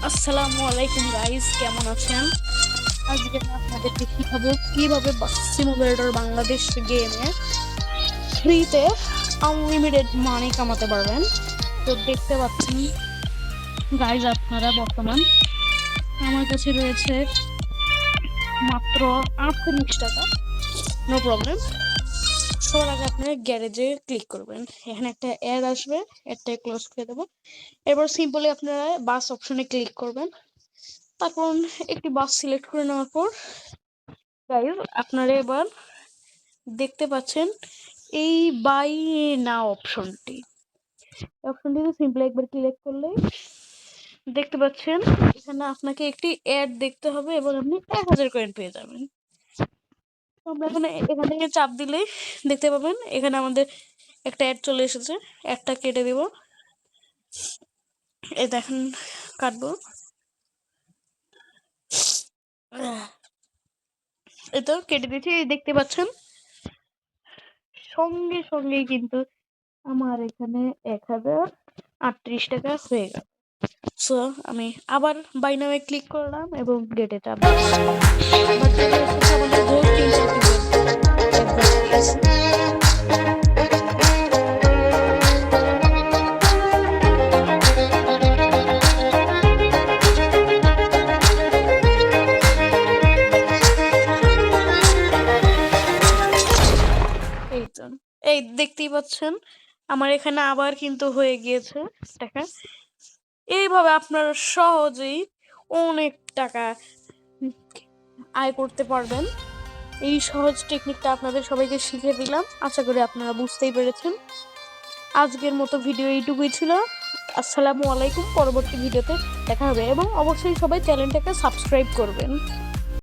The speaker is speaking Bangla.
আসসালামু আলাইকুম গাইস, কেমন আছেন? আজকে আমি আপনাদেরকে শিখাবো কিভাবে বাস সিমুলেটর বাংলাদেশ গেমে ফ্রিতে আনলিমিটেড মানি কামাতে পারবেন। তো দেখতে পাচ্ছেন গাইস, আপনারা বর্তমান আমার কাছে রয়েছে মাত্র 38 টাকা। No problem. সবার আগে আপনার গ্যারেজে ক্লিক করবেন, এখানে একটা অ্যাড আসবে, অ্যাডটা ক্লোজ করে দেবো। এবার সিম্পলি আপনারা বাস অপশনে ক্লিক করবেন, তারপর একটি বাস সিলেক্ট করে নেওয়ার পর গাইস আপনারা এবার দেখতে পাচ্ছেন এই বাই নাও অপশনটিতে সিম্পলি একবার ক্লিক করলে দেখতে পাচ্ছেন এখানে আপনাকে একটি অ্যাড দেখতে হবে এবং আপনি 1000 কয়েন পেয়ে যাবেন। তো আমরা এখান থেকে চাপ দিলে দেখতে পাবেন এখানে আমাদের একটা অ্যাড চলে এসেছে। অ্যাডটা কেটে দেব, এই দেখেন কাটবো। এই তো কেটে দিয়েছি, এই দেখতে পাচ্ছেন সঙ্গে সঙ্গেই কিন্তু আমার এখানে 1038 টাকা হয়ে গেল। সো আমি আবার বাই নামে ক্লিক করলাম এবং গেটে চাপ দিচ্ছি। বাট আমাদের ভুল 3 দিবেন একবার প্লিজ। এই তো, এই দেখতেই পাচ্ছেন আমার এখানে আবার কিন্তু হয়ে গিয়েছে টাকা। এইভাবে আপনারা সহজেই অনেক টাকা আয় করতে পারবেন। এই সহজ টেকনিকটা আপনাদের সবাইকে শিখিয়ে দিলাম, আশা করি আপনারা বুঝতেই পেরেছেন। আজকের মতো ভিডিও এইটুকুই ছিল। আসসালামু আলাইকুম, পরবর্তী ভিডিওতে দেখা হবে এবং অবশ্যই সবাই চ্যানেলটাকে সাবস্ক্রাইব করবেন।